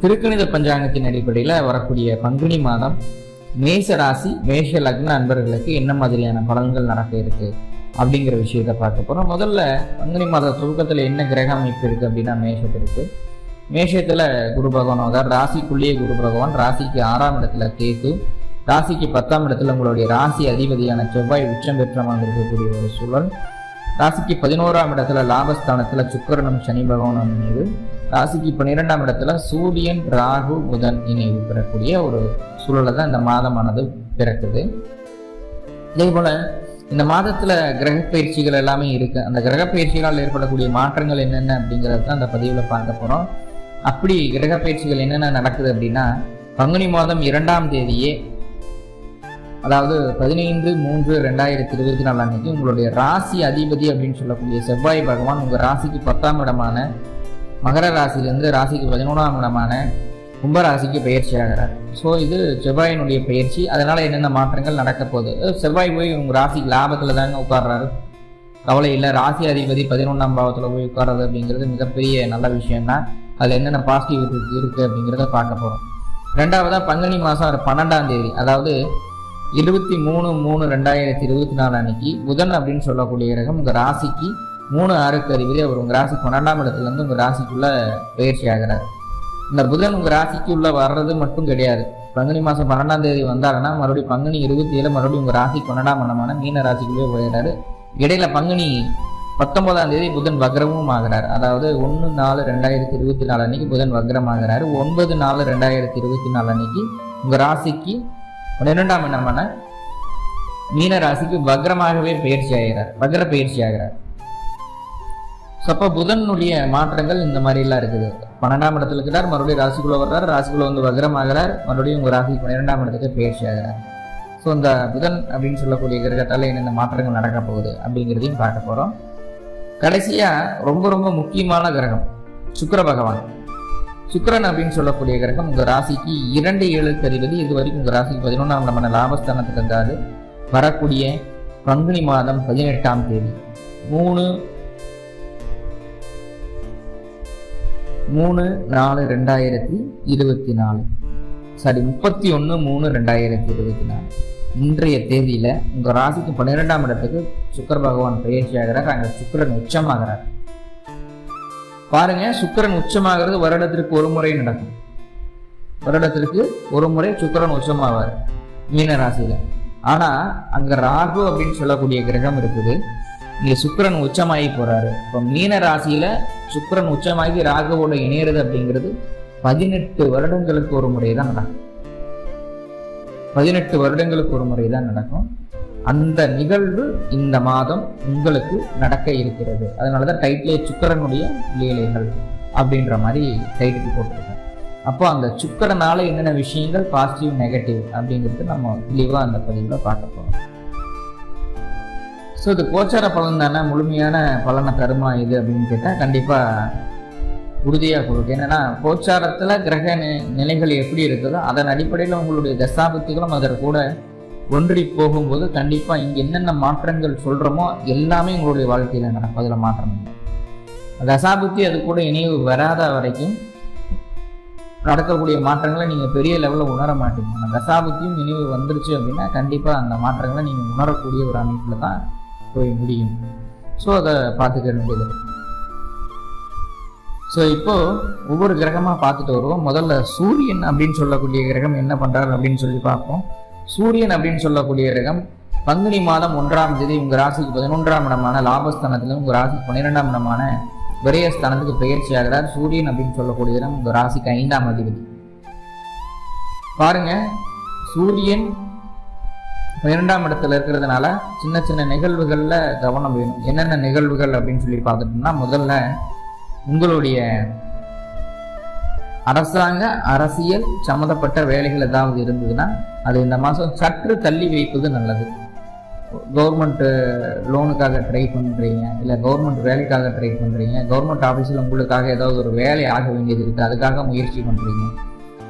திருக்கணித பஞ்சாங்கத்தின் அடிப்படையில் வரக்கூடிய பங்குனி மாதம் மேஷ ராசி மேஷ லக்ன அன்பர்களுக்கு என்ன மாதிரியான பலன்கள் நடக்க இருக்கு அப்படிங்கிற விஷயத்த பார்க்க போறோம். முதல்ல பங்குனி மாத துவக்கத்தில் என்ன கிரக அமைப்பு இருக்கு அப்படின்னா மேஷத்திற்கு. மேஷத்துல குரு பகவான், அதாவது ராசிக்குள்ளேயே குரு பகவான், ராசிக்கு 6ஆம் இடத்துல கேது, ராசிக்கு 10ஆம் இடத்துல உங்களுடைய ராசி அதிபதியான செவ்வாய் உச்சம் பெற்றமாக இருக்கக்கூடிய ஒரு சூழல். ராசிக்கு 11ஆம் இடத்துல லாபஸ்தானத்துல சுக்கிரனும் சனி பகவானும் இணைவு, ராசிக்கு 12ஆம் இடத்துல சூரியன் ராகு புதன் இணைவு பெறக்கூடிய ஒரு சூழலை தான் இந்த மாதமானது பிறக்குது. இதே போல இந்த மாதத்துல கிரக பயிற்சிகள் எல்லாமே இருக்கு. அந்த கிரக பயிற்சிகளால் ஏற்படக்கூடிய மாற்றங்கள் என்னென்ன அப்படிங்கிறது தான் அந்த பதிவுல பார்க்க போறோம். அப்படி கிரக பயிற்சிகள் என்னென்ன நடக்குது அப்படின்னா, பங்குனி மாதம் 2ஆம் தேதியே, அதாவது 15/3/2024 அன்னைக்கு உங்களுடைய ராசி அதிபதி அப்படின்னு சொல்லக்கூடிய செவ்வாய் பகவான் உங்க ராசிக்கு 10ஆம் இடமான மகர ராசியிலிருந்து ராசிக்கு 11ஆம் இடமான கும்பராசிக்கு பயிற்சி ஆகிறார். ஸோ இது செவ்வாயினுடைய பயிற்சி. அதனால என்னென்ன மாற்றங்கள் நடக்க போகுது? செவ்வாய் போய் உங்க ராசிக்கு லாபத்துல தாங்க உட்கார்றாரு, கவலை இல்லை. ராசி அதிபதி 11ஆம் பாவத்துல போய் உட்கார்றது அப்படிங்கிறது மிகப்பெரிய நல்ல விஷயம் தான். அதுல என்னென்ன பாசிட்டிவ் இருக்கு அப்படிங்கிறத பார்க்க போறோம். ரெண்டாவதா பங்குனி மாசம் 12ஆம் தேதி, அதாவது 23/3/2024 அன்னைக்கு புதன் அப்படின்னு சொல்லக்கூடிய கிரகம் உங்க ராசிக்கு 3/6க்கு அதிபதி. அவர் உங்க ராசி 12ஆம் இடத்துல இருந்து உங்க ராசிக்குள்ள பயிற்சி ஆகிறார். இந்த புதன் உங்க ராசிக்குள்ள வர்றது மட்டும் கிடையாது. பங்குனி மாசம் 12ஆம் தேதி வந்தாருன்னா மறுபடியும் பங்குனி 27 மறுபடியும் உங்க ராசி 12ஆம் இடமான மீன ராசிக்குள்ளே போயிடுறாரு. இடையில பங்குனி 19ஆம் தேதி புதன் வக்ரமும் ஆகிறார். அதாவது 1/4/2024 அன்னைக்கு புதன் வக்ரம் ஆகிறாரு. 9/4/2024 அன்னைக்கு உங்க ராசிக்கு 12ஆம் இடமான மீன ராசிக்கு வக்ரமாகவே பயிற்சி ஆகிறார், வக்ர பயிற்சி ஆகிறார். அப்போ புதனுடைய மாற்றங்கள் இந்த மாதிரி எல்லாம் இருக்குது. 12ஆம் இடத்துல இருக்கிறார், மறுபடியும் ராசிக்குள்ள வர்றாரு, ராசிக்குள்ள வந்து வக்ரம் ஆகிறார், மறுபடியும் உங்க ராசி 12ஆம் இடத்துக்கு பயிற்சி ஆகிறார். ஸோ இந்த புதன் அப்படின்னு சொல்லக்கூடிய கிரகத்தால என்னென்ன மாற்றங்கள் நடக்க போகுது அப்படிங்கிறதையும் பார்க்க போறோம். கடைசியா ரொம்ப ரொம்ப முக்கியமான கிரகம் சுக்கிர பகவான். சுக்கிரன் அப்படின்னு சொல்லக்கூடிய கிரகம் உங்க ராசிக்கு 2/7க்கு அதிபதி. இது வரைக்கும் உங்க ராசிக்கு 11ஆம் இடமான லாபஸ்தானத்துக்கு இருந்தாரு. வரக்கூடிய பங்குனி மாதம் 18ஆம் தேதி 31/3/2024 இன்றைய தேதியில உங்க ராசிக்கு 12ஆம் இடத்துக்கு சுக்கிர பகவான் பயிற்சி ஆகிறார். அங்க சுக்கிரன் உச்சமாகிறார். பாருங்க, சுக்கிரன் உச்சமாகிறது வருடத்திற்கு ஒரு முறை நடக்கும். வருடத்திற்கு ஒரு முறை சுக்கிரன் உச்சமாவார் மீன ராசியில. ஆனா அங்க ராகு அப்படின்னு சொல்லக்கூடிய கிரகம் இருக்குது. இங்க சுக்கிரன் உச்சமாகி போறாரு. இப்போ மீன ராசியில சுக்கிரன் உச்சமாகி ராகுவோட இணையிறது அப்படிங்கிறது 18 வருடங்களுக்கு ஒரு முறை தான் நடக்கும். 18 வருடங்களுக்கு ஒரு முறை தான் நடக்கும். அந்த நிகழ்வு இந்த மாதம் உங்களுக்கு நடக்க இருக்கிறது. அதனாலதான் டைட்டிலே சுக்கிரனுடைய லீலைகள் அப்படின்ற மாதிரி டைட்டில் போட்டிருக்கேன். அப்போ அந்த சுக்கிரனால என்னென்ன விஷயங்கள் பாசிட்டிவ் நெகட்டிவ் அப்படிங்கிறது நம்ம தெளிவா அந்த பதிவுல பார்க்க போறோம். ஸோ இது கோச்சார பலன் தானே, முழுமையான பலனை தருமா இது அப்படின்னு கேட்டால் கண்டிப்பா உறுதியாக கொடுக்கும். என்னன்னா கோச்சாரத்துல கிரக நிலைகள் எப்படி இருக்குதோ அதன் அடிப்படையில் உங்களுடைய தசாபுத்திகளும் அதற்கு கூட ஒன்றி போகும்போது கண்டிப்பா இங்க என்னென்ன மாற்றங்கள் சொல்றோமோ எல்லாமே உங்களுடைய வாழ்க்கையில நடக்கும். அதுல மாற்றம் இல்லை. தசாபுத்தி அது கூட இணைவு வராத வரைக்கும் நடக்கக்கூடிய மாற்றங்களை நீங்க பெரிய லெவலில் உணர மாட்டீங்க. அந்த தசாபுத்தியும் இணைவு வந்துருச்சு அப்படின்னா கண்டிப்பா அந்த மாற்றங்களை நீங்க உணரக்கூடிய ஒரு அமைப்புல தான் போய் முடியும். ஸோ அதை பார்த்துக்க வேண்டியது. ஸோ இப்போ ஒவ்வொரு கிரகமா பார்த்துட்டு வருவோம். முதல்ல சூரியன் அப்படின்னு சொல்லக்கூடிய கிரகம் என்ன பண்றாரு அப்படின்னு சொல்லி பார்ப்போம். சூரியன் அப்படின்னு சொல்லக்கூடிய கிரகம் பங்குனி மாதம் 1ஆம் தேதி உங்க ராசிக்கு 11ஆம் இடமான லாபஸ்தானத்துல உங்க ராசிக்கு 12ஆம் இடமான விரயஸ்தானத்துக்கு பயிற்சி ஆகிறார். சூரியன் அப்படின்னு சொல்லக்கூடிய கிரகம் உங்க ராசிக்கு 5ஆம் அதிபதி. பாருங்க, சூரியன் 12ஆம் இடத்துல இருக்கிறதுனால சின்ன சின்ன நிகழ்வுகள்ல கவனம் வேணும். என்னென்ன நிகழ்வுகள் அப்படின்னு சொல்லி பார்த்துட்டோம்னா, முதல்ல உங்களுடைய அரசாங்க அரசியல் சம்மந்தப்பட்ட வேலைகள் ஏதாவது இருந்ததுன்னா அது இந்த மாதம் சற்று தள்ளி வைப்பது நல்லது. கவர்மெண்ட் லோனுக்காக ட்ரை பண்ணுறீங்க, இல்லை கவர்மெண்ட் வேலைக்காக ட்ரை பண்ணுறீங்க, கவர்மெண்ட் ஆஃபீஸில் உங்களுக்காக ஏதாவது ஒரு வேலை ஆக வேண்டியது இருக்குது, அதுக்காக முயற்சி பண்ணுறீங்க.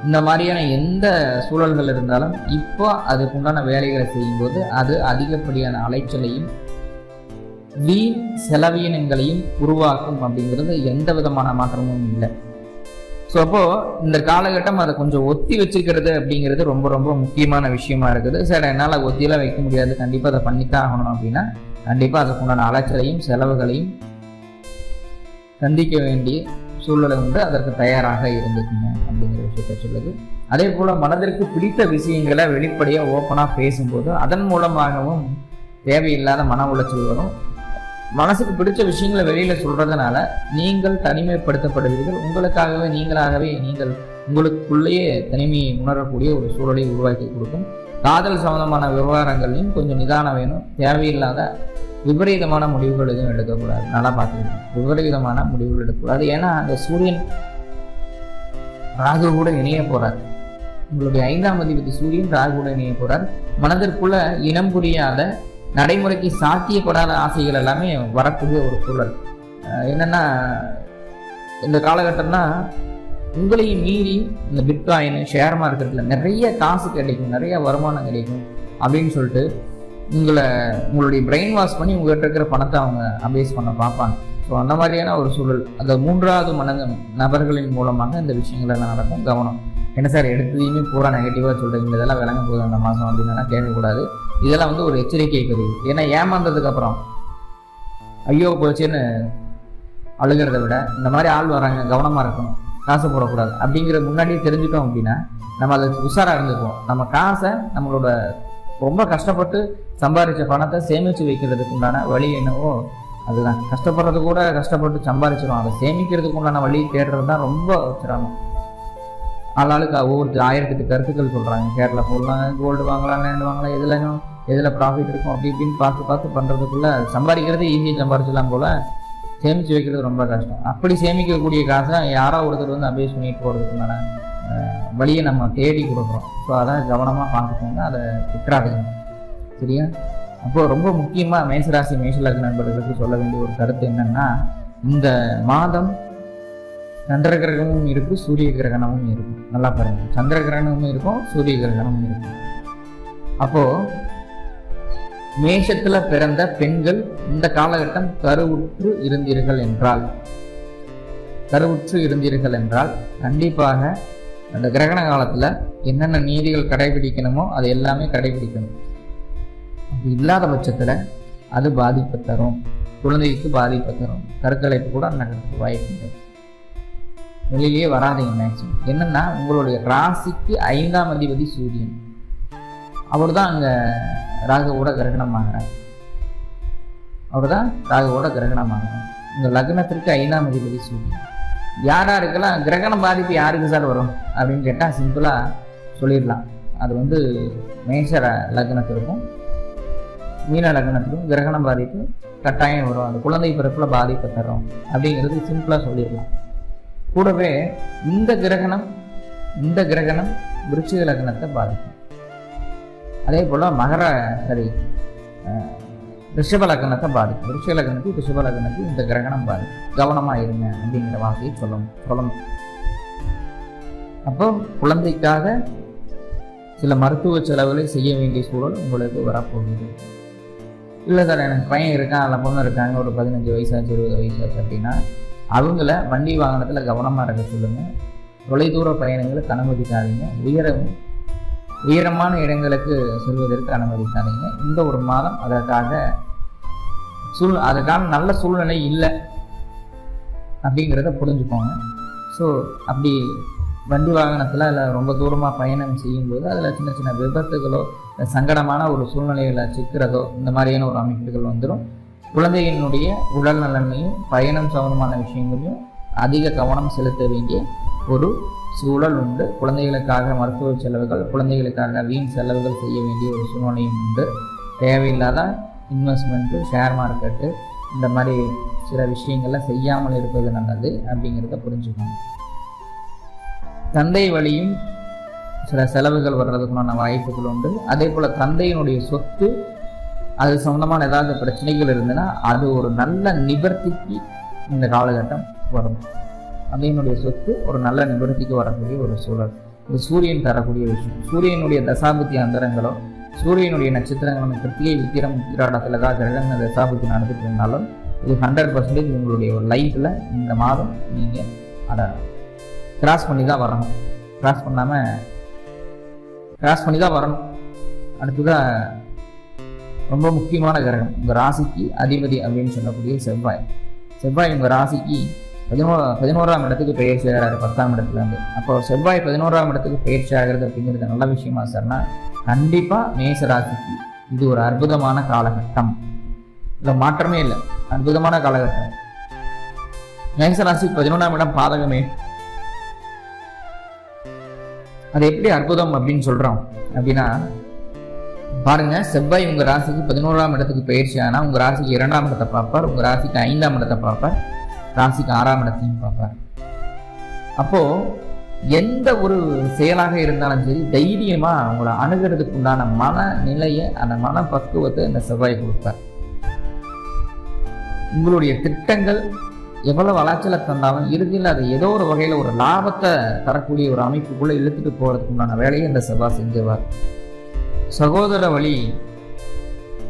இந்த மாதிரியான எந்த சூழல்கள் இருந்தாலும் இப்போ அதுக்குண்டான வேலைகளை செய்யும்போது அது அதிகப்படியான அலைச்சலையும் வீண் செலவினங்களையும் உருவாக்கும் அப்படிங்கிறது எந்த விதமான மாற்றமும் இல்லை. ஸோ அப்போது இந்த காலகட்டம் அதை கொஞ்சம் ஒத்தி வச்சுக்கிறது அப்படிங்கிறது ரொம்ப ரொம்ப முக்கியமான விஷயமா இருக்குது. சார் என்னால் ஒத்தியெல்லாம் வைக்க முடியாது, கண்டிப்பாக அதை பண்ணித்தான் ஆகணும் அப்படின்னா கண்டிப்பாக அதுக்குண்டான அலைச்சலையும் செலவுகளையும் சந்திக்க வேண்டிய சூழ்நிலை உண்டு. அதற்கு தயாராக இருந்துக்குங்க அப்படிங்கிற விஷயத்த சொல்லுது. அதே போல் மனதிற்கு பிடித்த விஷயங்களை வெளிப்படையாக ஓப்பனாக பேசும்போது அதன் மூலமாகவும் தேவையில்லாத மன உளைச்சல் வரும். மனசுக்கு பிடிச்ச விஷயங்களை வெளியில் சொல்கிறதுனால நீங்கள் தனிமைப்படுத்தப்படுவீர்கள். உங்களுக்காகவே நீங்கள் உங்களுக்குள்ளேயே தனிமையை உணரக்கூடிய ஒரு சூழலை உருவாக்கி கொடுக்கும். காதல் சம்பந்தமான விவகாரங்களையும் கொஞ்சம் நிதானம் வேணும். தேவையில்லாத விபரீதமான முடிவுகள் எதுவும் எடுக்கக்கூடாது. நல்லா பார்த்துக்கணும், விபரீதமான முடிவுகள் எடுக்கக்கூடாது. ஏன்னா அந்த சூரியன் ராகு கூட இணைய போறார். உங்களுடைய 5ஆம் அதிபதி சூரியன் ராகு கூட இணைய போறார். மனதிற்குள்ள இனம் புரியாத நடைமுறைக்கு சாத்தியப்படாத ஆசைகள் எல்லாமே வரக்கூடிய ஒரு சூழல். என்னன்னா இந்த காலகட்டம்னா உங்களையும் மீறி இந்த பிட்காயின் ஷேர் மார்க்கெட்டில் நிறைய காசு கிடைக்கும், நிறைய வருமானம் கிடைக்கும் அப்படின்னு சொல்லிட்டு உங்களுடைய பிரெயின் வாஷ் பண்ணி உங்கள்கிட்ட இருக்கிற பணத்தை அவங்க அபேஸ் பண்ண பார்ப்பாங்க. ஸோ அந்த மாதிரியான ஒரு சூழல் அந்த 3வது நபர்களின் மூலமாக இந்த விஷயங்கள் எல்லாம் நடக்கும். கவனம். என்ன சார் எடுத்ததையுமே பூரா நெகட்டிவாக சொல்கிறீங்க, இதெல்லாம் விளங்க போகுது அந்த மாதம் அப்படின்னா கேட்கக்கூடாது. இதெல்லாம் ஒரு எச்சரிக்கை கருவி. ஏன்னா ஏமாந்ததுக்கு அப்புறம் ஐயோ போச்சுன்னு அழுகிறத விட இந்த மாதிரி ஆள் வராங்க, கவனமாக இருக்கணும், காசை போடக்கூடாது அப்படிங்கிற முன்னாடியே தெரிஞ்சுட்டோம் அப்படின்னா நம்ம அதை உஷாராக இருந்துக்குவோம். நம்ம காசை நம்மளோட ரொம்ப கஷ்டப்பட்டு சம்பாதிச்ச பணத்தை சேமித்து வைக்கிறதுக்கு உண்டான வழி என்னவோ அதுதான். கஷ்டப்படுறது கூட கஷ்டப்பட்டு சம்பாதிச்சிடும், அதை சேமிக்கிறதுக்கு உண்டான வழி தேடுறது தான் ரொம்ப சிரமம். ஆளாளுக்கு ஒவ்வொரு 1008 கருத்துக்கள் சொல்கிறாங்க. கேரளா போடலாம், கோல்டு வாங்கலாம், லேண்ட் வாங்கலாம், எதில் ப்ராஃபிட் இருக்கும் அப்படி இப்படின்னு பார்த்து பண்ணுறதுக்குள்ளே சம்பாதிக்கிறது ஈஸியாக சம்பாதிச்சலாம் போல் சேமித்து வைக்கிறது ரொம்ப கஷ்டம். அப்படி சேமிக்கக்கூடிய காசை யாரோ ஒருத்தர் அபேஸ் பண்ணிட்டு போகிறதுக்குண்டான வழியை நம்ம தேடி கொடுக்குறோம். ஸோ அதை கவனமாக பார்த்துக்கோங்க, அதை விட்டுறாதீங்க. சரியா? அப்போது ரொம்ப முக்கியமாக மேஷராசி மேஷலக்ன நண்பர்களுக்கு சொல்ல வேண்டிய ஒரு கருத்து என்னன்னா, இந்த மாதம் சந்திர கிரகணமும் இருக்குது, சூரிய கிரகணமும் இருக்கும். நல்லா பாருங்க, சந்திர கிரகணமும் இருக்கும், சூரிய கிரகணமும் இருக்கும். அப்போது மேஷத்தில் பிறந்த பெண்கள் இந்த காலகட்டம் கருவுற்று இருந்தீர்கள் என்றால் கண்டிப்பாக அந்த கிரகண காலத்தில் என்னென்ன நீதிகள் கடைபிடிக்கணுமோ அது எல்லாமே கடைபிடிக்கணும். அப்படி இல்லாத பட்சத்தில் அது பாதிப்பு தரும், குழந்தைக்கு பாதிப்பு தரும், கருக்கலைப்பு கூட நடக்கிறதுக்கு வாய்ப்பு. வெளியிலேயே வராதிங்க மேக்சிமம். என்னன்னா உங்களுடைய ராசிக்கு 5ஆம் அதிபதி சூரியன், அவர் தான் அங்கே ராகுவோட கிரகணமாகிறார். உங்கள் லக்னத்திற்கு 5ஆம் அதிபதி சூரியன். யாருக்கெல்லாம் கிரகண பாதிப்பு யாருக்கு சார் வரும் அப்படின்னு கேட்டால் சிம்பிளாக சொல்லிடலாம். அது மேஷ லக்னத்திற்கும் மீன லக்னத்திற்கும் கிரகண பாதிப்பு கட்டாயம் வரும். அந்த குழந்தை பிறப்புல பாதிப்பை தரும் அப்படிங்கிறது சிம்பிளாக சொல்லிடலாம். கூடவே இந்த கிரகணம் விருச்சிக லக்னத்தை பாதிக்கும். அதே போல் ரிஷப லக்னத்தை பாதிக்கும். ரிஷப லக்னத்துக்கு இந்த கிரகணம் பாதிக்கும். கவனமாக இருங்க அப்படிங்கிற வார்த்தையை சொல்லணும். அப்போ குழந்தைக்காக சில மருத்துவ செலவுகளை செய்ய வேண்டிய சூழல் உங்களுக்கு வரப்போகுது. இல்லை சார் எனக்கு பையன் இருக்கான், அதில் பொண்ணு இருக்காங்க, ஒரு 15 வயசாச்சு 20 வயசாச்சு அப்படின்னா அவங்கள வண்டி வாகனத்தில் கவனமாக இருக்க சொல்லுங்கள். தொலைதூர பயணங்களுக்கு அனுமதிக்காதீங்க. உயரமான இடங்களுக்கு செல்வதற்கு அனுமதிக்காதீங்க. இந்த ஒரு மாதம் அதற்கான நல்ல சூழ்நிலை இல்லை அப்படிங்கிறத புரிஞ்சுக்கோங்க. ஸோ அப்படி வண்டி வாகனத்தில் இல்லை ரொம்ப தூரமாக பயணம் செய்யும்போது அதில் சின்ன சின்ன விபத்துகளோ சங்கடமான ஒரு சூழ்நிலைகளை சிக்கிறதோ இந்த மாதிரியான ஒரு அமைப்புகள் வந்துடும். குழந்தையினுடைய உடல் நலனையும் பயணம் சம்பந்தமான விஷயங்களையும் அதிக கவனம் செலுத்த வேண்டிய ஒரு சூழல் உண்டு. குழந்தைகளுக்காக மருத்துவ செலவுகள், குழந்தைகளுக்காக வீண் செலவுகள் செய்ய வேண்டிய ஒரு சூழ்நிலையும் உண்டு. தேவையில்லாத இன்வெஸ்ட்மெண்ட்டு, ஷேர் மார்க்கெட்டு இந்த மாதிரி சில விஷயங்கள்லாம் செய்யாமல் இருப்பது நல்லது அப்படிங்கிறத புரிஞ்சுக்கணும். தந்தை வழியும் சில செலவுகள் வர்றதுக்குண்டான வாய்ப்புகள் உண்டு. அதே போல் தந்தையினுடைய சொத்து அது சம்பந்தமான ஏதாவது பிரச்சனைகள் இருந்ததுன்னா அது ஒரு நல்ல நிவர்த்திக்கு இந்த காலகட்டம் வரும். தந்தையினுடைய சொத்து ஒரு நல்ல நிவர்த்திக்கு வரக்கூடிய ஒரு சூழல் இது சூரியன் தரக்கூடிய விஷயம். சூரியனுடைய தசாபுத்தி அந்தரங்களோ சூரியனுடைய நட்சத்திரங்களும் கிருத்திகை விக்கிரம் உத்திராடத்தில் ஏதாவது கிரகங்கள் தசாபுத்தி நடந்துட்டு இருந்தாலும் இது 100% உங்களுடைய ஒரு லைஃப்பில் இந்த மாதம் நீங்கள் அடலாம். கிராஸ் பண்ணி தான் வரணும், கிராஸ் பண்ணி தான் வரணும். அடுத்ததான் ரொம்ப முக்கியமான கிரகம் உங்கள் ராசிக்கு அதிபதி அப்படின்னு சொல்லக்கூடிய செவ்வாய் உங்கள் ராசிக்கு 11ஆம் இடத்துக்கு பயிற்சி ஆகிறாரு 10ஆம் இடத்துல இருந்து. அப்போ செவ்வாய் 11ஆம் இடத்துக்கு பயிற்சி ஆகிறது அப்படிங்கிறது நல்ல விஷயமா சார்னா, கண்டிப்பாக மேஷ ராசிக்கு இது ஒரு அற்புதமான காலகட்டம், இல்லை மாற்றமே இல்லை, அற்புதமான காலகட்டம். மேஷ ராசிக்கு 11ஆம் இடம் பாதகமே. அது எப்படி அற்புதம் அப்படின்னு சொல்றோம் அப்படின்னா, பாருங்க, செவ்வாய் உங்க ராசிக்கு 11ஆம் இடத்துக்கு பயிற்சி ஆனா உங்க ராசிக்கு 2ஆம் இடத்தை பார்ப்பார், உங்க ராசிக்கு 5ஆம் இடத்தை பார்ப்பார், ராசிக்கு 6ஆம் இடத்தையும் பார்ப்பார். அப்போ எந்த ஒரு செயலாக இருந்தாலும் சரி தைரியமா அவங்கள அணுகிறதுக்கு உண்டான மனநிலையை, அந்த மன பக்குவத்தை இந்த செவ்வாய் கொடுப்பார். உங்களுடைய திட்டங்கள் எவ்வளவு வளர்ச்சலை தந்தாலும் இறுதியில் அதை ஏதோ ஒரு வகையில ஒரு லாபத்தை தரக்கூடிய ஒரு அமைப்புக்குள்ள இழுத்துட்டு போறதுக்கு உண்டான வேலையை இந்த செவ்வாய் செஞ்சுவார். சகோதர வழி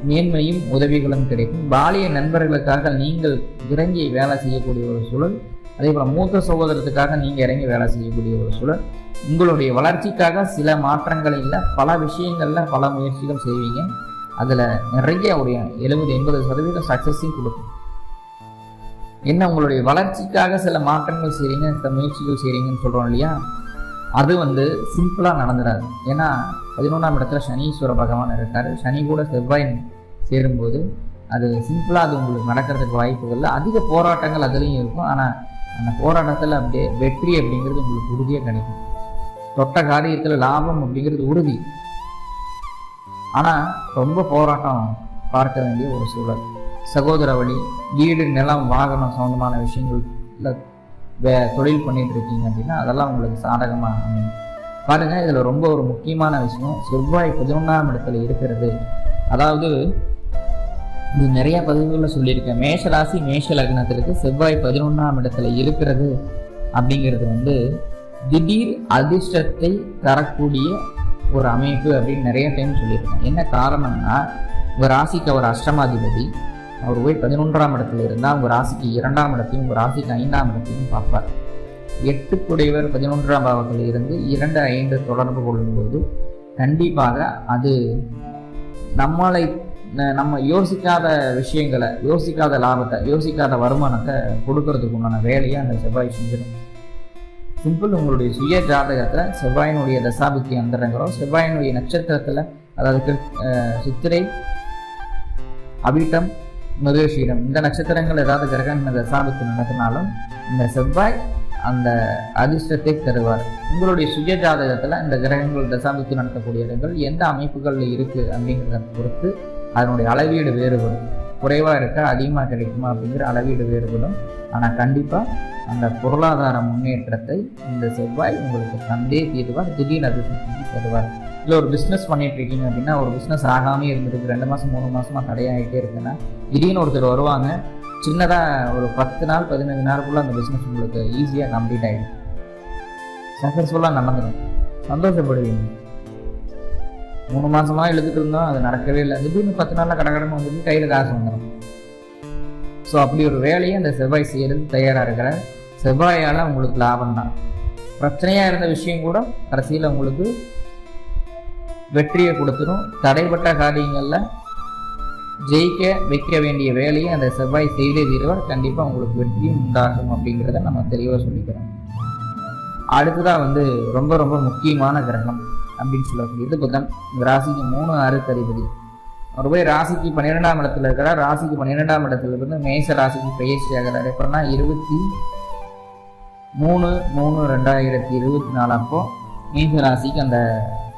மேன்மையும் உதவிகளும் கிடைக்கும். பாலிய நண்பர்களுக்காக நீங்கள் இறங்கி வேலை செய்யக்கூடிய ஒரு சூழல், அதே போல மூத்த சகோதரத்துக்காக நீங்க இறங்கி வேலை செய்யக்கூடிய ஒரு சூழல். உங்களுடைய வளர்ச்சிக்காக சில மாற்றங்கள் இல்லை, பல விஷயங்கள்ல பல முயற்சிகள் செய்வீங்க. அதுல நிறைய ஒரு 70-80% சக்சஸையும் கொடுக்கும். என்ன, உங்களுடைய வளர்ச்சிக்காக சில மாற்றங்கள் செய்றீங்க, சில முயற்சிகள் செய்றீங்கன்னு சொல்றோம் இல்லையா, அது சிம்பிளா நடந்துடாது. ஏன்னா 11ஆம் இடத்துல சனீஸ்வர பகவான் இருக்காரு. சனி கூட செவ்வாய் சேரும்போது அது சிம்பிளா அது உங்களுக்கு நடக்கிறதுக்கு வாய்ப்புகள் இல்லை. அதிக போராட்டங்கள் அதுலேயும் இருக்கும். ஆனா அந்த போராட்டத்துல அப்படியே வெற்றி அப்படிங்கிறது உங்களுக்கு உறுதியா கிடைக்கும். தொட்ட காரியத்துல லாபம் அப்படிங்கிறது உறுதி. ஆனா ரொம்ப போராட்டம் பார்க்க வேண்டிய ஒரு சூழல். சகோதர வழி, வீடு, நிலம், வாகனம் சம்பந்தமான விஷயங்கள்ல தொழில் பண்ணிட்டு இருக்கீங்க அப்படின்னா அதெல்லாம் உங்களுக்கு சாதகமாக அமையும். பாருங்க, இதுல ரொம்ப ஒரு முக்கியமான விஷயம், செவ்வாய் 11ஆம் இடத்துல இருக்கிறது. அதாவது இது நிறைய பதிவுகளில் சொல்லியிருக்கேன். மேஷ ராசி மேஷ லக்னத்திற்கு செவ்வாய் 11ஆம் இடத்துல இருக்கிறது அப்படிங்கிறது திடீர் அதிர்ஷ்டத்தை தரக்கூடிய ஒரு அமைப்பு அப்படின்னு நிறைய டைம் சொல்லியிருக்கேன். என்ன காரணம்னா, உங்க ராசிக்கு அவர் அஷ்டமாதிபதி, அவர் போய் 11ஆம் இடத்துல இருந்தால் உங்க ராசிக்கு 2ஆம் இடத்தையும் உங்க ராசிக்கு 5ஆம் இடத்தையும் பார்ப்பார். 8 11ஆம் பாவத்தில் இருந்து 2, 5 தொடர்பு கொள்ளும்போது கண்டிப்பாக அது நம்ம யோசிக்காத விஷயங்களை, யோசிக்காத லாபத்தை, யோசிக்காத வருமானத்தை கொடுக்கறதுக்கு உண்டான வேலையை அந்த செவ்வாய் செஞ்சிடும். சிம்பிள், உங்களுடைய சுய ஜாதகத்தில் செவ்வாயினுடைய தசாபுத்தி அந்தரங்களோ, செவ்வாயினுடைய நட்சத்திரத்தில், அதாவது சித்திரை, அவிட்டம், மிருகசீரம் இந்த நட்சத்திரங்கள் ஏதாவது கிரகங்கள் தசாபுத்தி நடத்தினாலும் இந்த செவ்வாய் அந்த அதிர்ஷ்டத்தை தருவார். உங்களுடைய சுய ஜாதகத்தில் இந்த கிரகங்கள் தசாபுத்தி நடத்தக்கூடிய இடங்கள் எந்த அமைப்புகளில் இருக்கு அப்படிங்கிறத பொறுத்து அதனுடைய அளவீடு வேறுபடும். குறைவாக இருக்க அதிகமாக கிடைக்குமா அப்படிங்கிற அளவீடு வேறுபடும். ஆனால் கண்டிப்பாக அந்த பொருளாதார முன்னேற்றத்தை இந்த செவ்வாய் உங்களுக்கு தந்தே தீர்வார். திடீர்னு அதிர்ஷ்டத்தை தருவார். இல்லை ஒரு பிஸ்னஸ் பண்ணிட்டு இருக்கீங்க அப்படின்னா, ஒரு பிஸ்னஸ் ஆகாமே இருந்திருக்கு, 2 மாதம் 3 மாதமா தடையாகிட்டே இருக்குன்னா, திடீர்னு ஒருத்தர் வருவாங்க, சின்னதாக ஒரு 10 நாள் 15 நாளுக்குள்ள அந்த பிஸ்னஸ் உங்களுக்கு ஈஸியாக கம்ப்ளீட் ஆகிடும். சக்ஸஸ்ஃபுல்லாக நடந்துடும், சந்தோஷப்படுவீங்க. 3 மாதமாக இழுத்துட்டு இருந்தோம், அது நடக்கவே இல்லை, திடீர்னு 10 நாளில் கடகடன்னு வந்துட்டு கையில் காசு வந்துடும். ஸோ அப்படி ஒரு வேலையை அந்த செவ்வாய் செய்யறது தயாராக இருக்கிற செவ்வாயால் உங்களுக்கு லாபம் தான். பிரச்சனையாக இருந்த விஷயம் கூட கடைசியில் உங்களுக்கு வெற்றியை கொடுத்துடும். தடைப்பட்ட காரியங்களில் ஜெயிக்க வைக்க வேண்டிய வேலையை அந்த செவ்வாய் செய்தே தீர்வார். கண்டிப்பாக உங்களுக்கு வெற்றியும் உண்டாகும் அப்படிங்கிறத நம்ம தெளிவாக சொல்லிக்கிறோம். அடுத்ததான் ரொம்ப ரொம்ப முக்கியமான கிரகம் அப்படின்னு சொல்லக்கூடியது புதன். இந்த ராசிக்கு 3, 6 அதிபதி. அவர் போய் ராசிக்கு 12ஆம் இடத்துல இருக்கிறார். ராசிக்கு 12ஆம் இடத்துல இருந்து மேஷ ராசிக்கு பயிற்சி ஆகிறார். எப்படின்னா 23/3/2024 அப்போ மேஷ ராசிக்கு அந்த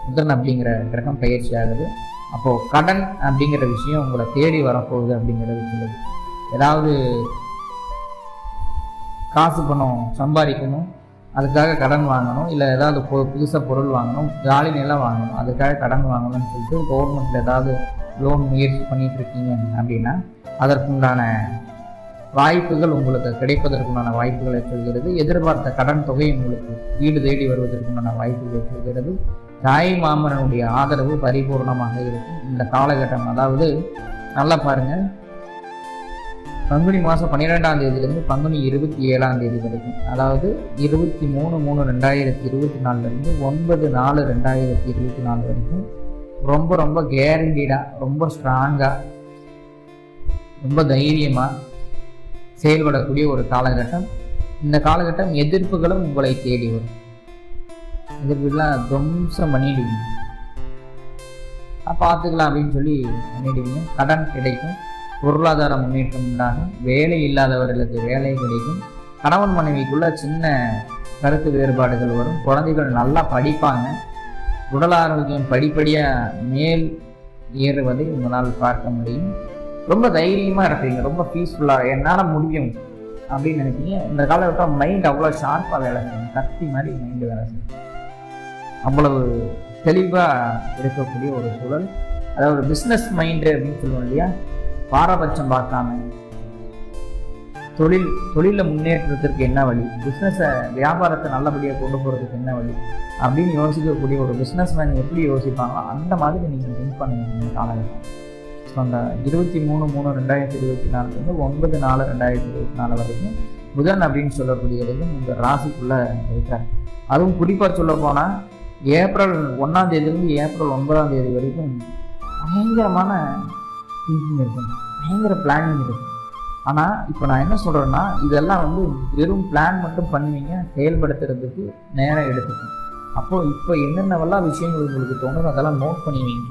புதன் அப்படிங்கிற கிரகம் பயிற்சி ஆகுது. அப்போ கடன் அப்படிங்கிற விஷயம் உங்களை தேடி வரப்போகுது அப்படிங்கிறது சொல்லுது. ஏதாவது காசு பணம் சம்பாதிக்கணும், அதுக்காக கடன் வாங்கணும், இல்லை ஏதாவது புதுசாக பொருள் வாங்கணும், காலி நிலம் வாங்கணும், அதுக்காக கடன் வாங்கணும்னு சொல்லிட்டு கவர்மெண்ட்ல ஏதாவது லோன் முயற்சி பண்ணிட்டு இருக்கீங்க அப்படின்னா அதற்குண்டான வாய்ப்புகள் உங்களுக்கு கிடைப்பதற்குண்டான வாய்ப்புகளை சொல்கிறது. எதிர்பார்த்த கடன் தொகை உங்களுக்கு வீடு தேடி வருவதற்குண்டான வாய்ப்புகளை சொல்கிறது. தாய் மாமனுடைய ஆதரவு பரிபூர்ணமாக இருக்கும் இந்த காலகட்டம். அதாவது நல்லா பாருங்க, பங்குனி மாதம் 12ஆம் தேதியிலேருந்து பங்குனி 27ஆம் தேதி வரைக்கும், அதாவது 23/3/2024 9/4/2024 வரைக்கும் ரொம்ப ரொம்ப கேரண்டீடாக, ரொம்ப ஸ்ட்ராங்காக, ரொம்ப தைரியமாக செயல்படக்கூடிய ஒரு காலகட்டம். இந்த காலகட்டம் எதிர்ப்புகளும் உங்களை தேடி வரும். எதிர்ப்புலாம் துவம்சம் பண்ணிடுவீங்க, பார்த்துக்கலாம் அப்படின்னு சொல்லி பண்ணிடுவீங்க. கடன் கிடைக்கும், பொருளாதார முன்னேற்றம் உண்டாகும், வேலை இல்லாதவர்களுக்கு வேலை கிடைக்கும், கணவன் மனைவிக்குள்ள சின்ன கருத்து வேறுபாடுகள் வரும், குழந்தைகள் நல்லா படிப்பாங்க, உடல் ஆரோக்கியம் படிப்படியாக மேல் ஏறுவதை உங்களால் பார்க்க முடியும். ரொம்ப தைரியமாக இருப்பீங்க, ரொம்ப பீஸ்ஃபுல்லாக என்னால் முடியும் அப்படின்னு நினைப்பீங்க. இந்த காலகட்டம் மைண்ட் அவ்வளோ ஷார்ப்பாக வேலை செய்யும், கத்தி மாதிரி மைண்டு வேலை செய்யும், அவ்வளவு தெளிவாக இருக்கக்கூடிய ஒரு சூழல். அதாவது பிஸ்னஸ் மைண்டு அப்படின்னு சொல்லுவோம் இல்லையா, பாரபட்சம் பார்க்காம தொழிலில் முன்னேற்றத்திற்கு என்ன வழி, பிஸ்னஸை வியாபாரத்தை நல்லபடியாக கொண்டு போகிறதுக்கு என்ன வழி அப்படின்னு யோசிக்கக்கூடிய ஒரு பிஸ்னஸ் மேன் எப்படி யோசிப்பாங்களோ அந்த மாதிரி நீங்கள் திங்க் பண்ணுங்க இந்த காலகட்டம். ஸோ அந்த 23/3/2024 9/4/2024 வரைக்கும் புதன் அப்படின்னு சொல்லக்கூடியதும் உங்கள் ராசிக்குள்ளே இருக்கார். அதுவும் குறிப்பாக சொல்ல போனால் ஏப்ரல் 1ஆம் தேதியிலிருந்து ஏப்ரல் 9ஆம் தேதி வரைக்கும் பயங்கரமான திங்கிங் இருக்கும், பயங்கர பிளானிங் இருக்கும். ஆனால் இப்போ நான் என்ன சொல்கிறேன்னா, இதெல்லாம் வெறும் பிளான் மட்டும் பண்ணுவீங்க, செயல்படுத்துறதுக்கு நேரம் எடுத்துக்கும். அப்போது இப்போ என்னென்னவெல்லாம் விஷயங்கள் உங்களுக்கு தோணுதோ அதெல்லாம் நோட் பண்ணுவீங்க.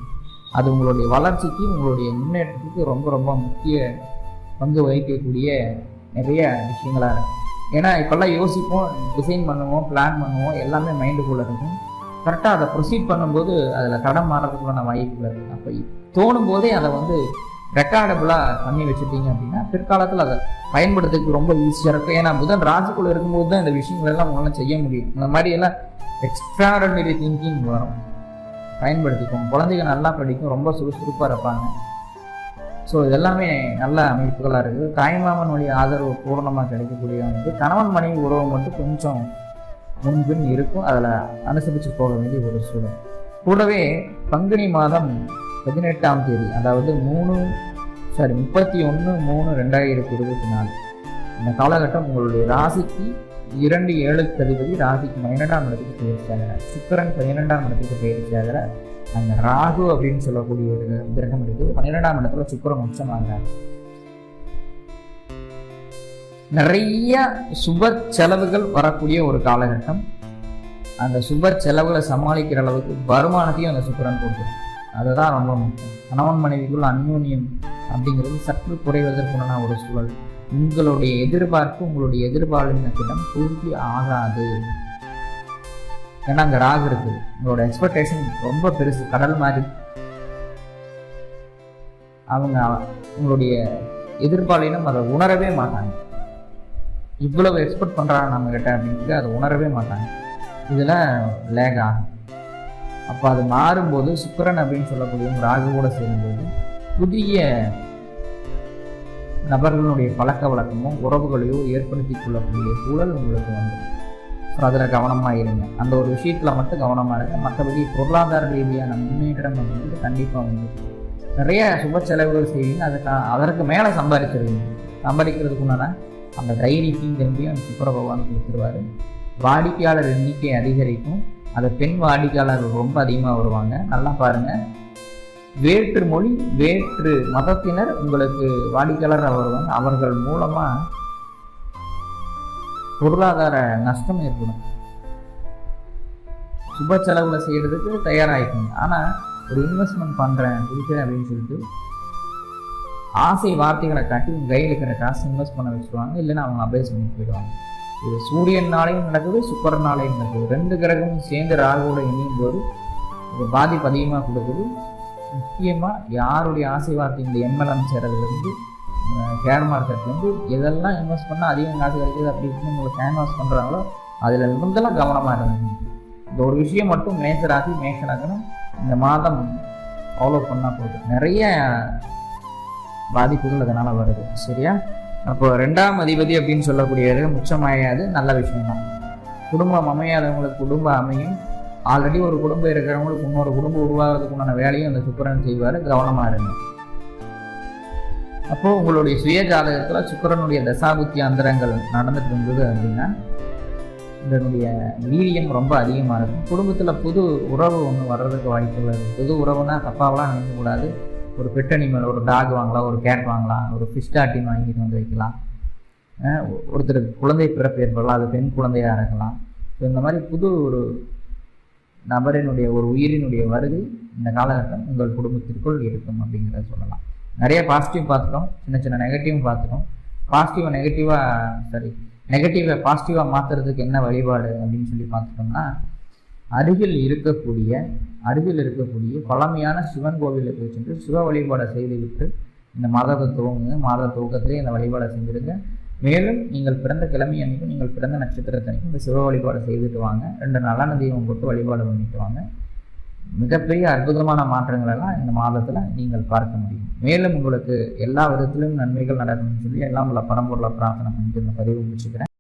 அது உங்களுடைய வளர்ச்சிக்கு, உங்களுடைய முன்னேற்றத்துக்கு ரொம்ப ரொம்ப முக்கிய பங்கு வகிக்கக்கூடிய நிறைய விஷயங்களாக இருக்கும். ஏன்னா இப்போல்லாம் யோசிப்போம், டிசைன் பண்ணுவோம், பிளான் பண்ணுவோம், எல்லாமே மைண்டுக்குள்ளே இருக்கும். கரெக்டாக அதை ப்ரொசீட் பண்ணும்போது அதில் தடம் மாறதுக்குள்ளான வாய்ப்புகள் இருக்குது. அப்போ தோணும் போதே அதை ரெக்கார்டபுளாக பண்ணி வச்சுட்டீங்க அப்படின்னா பிற்காலத்தில் அதை பயன்படுத்துறதுக்கு ரொம்ப ஈஸியாக இருக்கும். ஏன்னா புதன் ராசிக்குள்ளே இருக்கும்போது தான் இந்த விஷயங்கள் எல்லாம் உங்களால் செய்ய முடியும். இந்த மாதிரி எல்லாம் எக்ஸ்ட்ராடனரி திங்கிங் வரும், பயன்படுத்திக்கும். குழந்தைங்க நல்லா படிக்கும், ரொம்ப சுறுசுறுப்பாக இருப்பாங்க. ஸோ இதெல்லாமே நல்ல அமைப்புகளாக இருக்குது. தாய்மாமன் வழி ஆதரவு பூர்ணமாக கிடைக்கக்கூடிய கணவன் மனைவி உறவு மட்டும் கொஞ்சம் முன்பின் இருக்கும், அதில் அனுசரித்து போக வேண்டிய ஒரு சூழல். கூடவே பங்குனி மாதம் 18ஆம் தேதி, அதாவது 31/3/2024 இந்த காலகட்டம் உங்களுடைய ராசிக்கு 2 7க்கு அதிபதி ராசிக்கு 12ஆம் இடத்துக்கு பயிற்சியாகிறார். சுக்கிரன் 12ஆம் இடத்துக்கு பயிற்சியாகிறார். அங்கே ராகு அப்படின்னு சொல்லக்கூடிய ஒரு கிரகம் இருக்குது. 12ஆம் இடத்துல சுக்கிரன் உச்சமாகிறார். நிறைய சுப செலவுகள் வரக்கூடிய ஒரு காலகட்டம். அந்த சுப செலவுகளை சமாளிக்கிற அளவுக்கு வருமானத்தையும் அந்த சுக்கிரன் கொடுத்துரும். அதுதான் ரொம்ப முக்கியம். கணவன் மனைவிக்குள்ள அந்யோன்யம் அப்படிங்கிறது சற்று குறைவதற்குண்டான ஒரு சூழல். உங்களுடைய எதிர்பார்ப்பு, உங்களுடைய எதிர்பாலினத்திடம் பூர்த்தி ஆகாது. ஏன்னா அங்கே ராகு இருக்குது. உங்களோட எக்ஸ்பெக்டேஷன் ரொம்ப பெருசு, கடல் மாதிரி. அவங்க உங்களுடைய எதிர்பாலினம் அதை உணரவே மாட்டாங்க. இவ்வளவு எக்ஸ்பெக்ட் பண்ணுறாங்க நம்ம கிட்ட அப்படின்ட்டு அதை உணரவே மாட்டாங்க. இதில் லேக் ஆகும். அப்போ அது மாறும்போது சுக்கிரன் அப்படின்னு சொல்லக்கூடிய ராகு கூட சேரும்போது புதிய நபர்களுடைய பழக்க வழக்கமோ உறவுகளையோ ஏற்படுத்தி கொள்ளக்கூடிய சூழல் உங்களுக்கு வந்துடும். ஸோ அதில் கவனமாக இருங்க. அந்த ஒரு விஷயத்தில் மட்டும் கவனமாக இருங்க. மற்றபடி பொருளாதார ரீதியான முன்னேற்றம் அப்படின்றது கண்டிப்பாக நிறைய சுப செலவுகள் செய்வீங்க. அதற்கு மேலே சம்பாதிச்சிருவீங்க. சம்பாதிக்கிறதுக்குண்டான அந்த தைரியத்தையும் திரும்பியும் சுக்கிர பகவான் கொடுத்துருவாரு. வாடிக்கையாளர் எண்ணிக்கை அதிகரிக்கும். அந்த பெண் வாடிக்கையாளர்கள் ரொம்ப அதிகமாக வருவாங்க. நல்லா பாருங்கள், வேற்று மொழி வேற்று மதத்தினர் உங்களுக்கு வாடிக்கையாளராக வருவாங்க. அவர்கள் மூலமாக பொருளாதார நஷ்டம் ஏற்படும். சுப செலவுகளை செய்கிறதுக்கு தயாராகிக்கோங்க. ஆனால் ஒரு இன்வெஸ்ட்மெண்ட் பண்ணுறேன் அப்படின்னு சொல்லிட்டு ஆசை வார்த்தைகளை காட்டி உங்கள் கையில் இருக்கிற காசு இன்வெஸ்ட் பண்ண வச்சுருவாங்க. இல்லைன்னா அவங்க அபேஸ் பண்ணி போயிடுவாங்க. இது சூரியனாலையும் நடக்குது, சுக்கிரனாலையும் நடக்குது. 2 கிரகமும் சேர்ந்து ராகுவோட இணையும் போது இது பாதிப்பு அதிகமாக கொடுக்குது. முக்கியமாக யாருடைய ஆசை வார்த்தை, இந்த எம்எல்எம் சேரதுலேருந்து ஷேர் மார்க்கெட்லேருந்து எதெல்லாம் இன்வெஸ்ட் பண்ணால் அதிகம் காசு கிடைக்குது அப்படி இப்படின்னு உங்களுக்கு கேன்வாஸ் பண்ணுறாங்களோ அதில் இருந்தெல்லாம் கவனமாக இருந்தது. இந்த ஒரு விஷயம் மட்டும் மேஷராகணும் இந்த மாதம் ஃபாலோ பண்ணால் போதும். நிறைய பாதிப்புகள் அதனால் வருது. சரியா? அப்போ 2ஆம் அதிபதி அப்படின்னு சொல்லக்கூடியது முச்சமாயாது, நல்ல விஷயம்தான். குடும்பம் அமையாதவங்களுக்கு குடும்பம் அமையும். ஆல்ரெடி ஒரு குடும்பம் இருக்கிறவங்களுக்கு இன்னொரு குடும்பம் உருவாகிறதுக்குண்டான வேலையும் அந்த சுக்கிரன் செய்வார். கவனமாக இருங்க. அப்போது உங்களுடைய சுய ஜாதகத்தில் சுக்கிரனுடைய தசாபுத்தி அந்தரங்கள் நடந்துட்டு இருந்தது அப்படின்னா இதனுடைய வீரியம் ரொம்ப அதிகமாக இருக்கும். குடும்பத்தில் புது உறவு ஒன்று வர்றதுக்கு வாய்ப்புகள் இருக்குது. புது உறவுனா தப்பாவெலாம் நினைக்கக்கூடாது. ஒரு பெட் அனிமல், ஒரு டாக் வாங்கலாம், ஒரு கேட் வாங்கலாம், ஒரு ஃபிஷ் டாட்டின் வாங்கிட்டு வந்து வைக்கலாம். ஒருத்தருக்கு குழந்தை பிறப்பு ஏற்படலாம், அது பெண் குழந்தையாக இருக்கலாம். ஸோ இந்த மாதிரி புது ஒரு நபரினுடைய ஒரு உயிரினுடைய வருகை இந்த காலகட்டம் உங்கள் குடும்பத்திற்குள் இருக்கும் அப்படிங்கிறத சொல்லலாம். நிறைய பாசிட்டிவ் பார்த்துட்டோம், சின்ன சின்ன நெகட்டிவும் பார்த்துட்டோம். நெகட்டிவை பாசிட்டிவாக மாற்றுறதுக்கு என்ன வழிபாடு அப்படின்னு சொல்லி பார்த்துட்டோம்னா, அருகில் இருக்கக்கூடிய பழமையான சிவன் கோவிலுக்கு சென்று சிவ வழிபாடை செய்துவிட்டு இந்த மாதத்தை துவங்குங்க. மாத துவக்கத்திலே இந்த வழிபாடை செஞ்சுருங்க. மேலும் நீங்கள் பிறந்த கிழமை அன்னைக்கும் நீங்கள் பிறந்த நட்சத்திரத்தன்னைக்கும் இந்த சிவ வழிபாடை செய்துட்டு வாங்க. 2 நல்லெண்ணெய் தீபம் போட்டு வழிபாடு பண்ணிட்டு வாங்க. மிகப்பெரிய அற்புதமான மாற்றங்கள் எல்லாம் இந்த மாதத்தில் நீங்கள் பார்க்க முடியும். மேலும் உங்களுக்கு எல்லா விதத்திலும் நன்மைகள் நடக்கணும்னு சொல்லி எல்லாம் உள்ள பரம்பொருளை பிரார்த்தனை பண்ணிட்டு இந்த பதிவு முடிச்சுக்கிறேன்.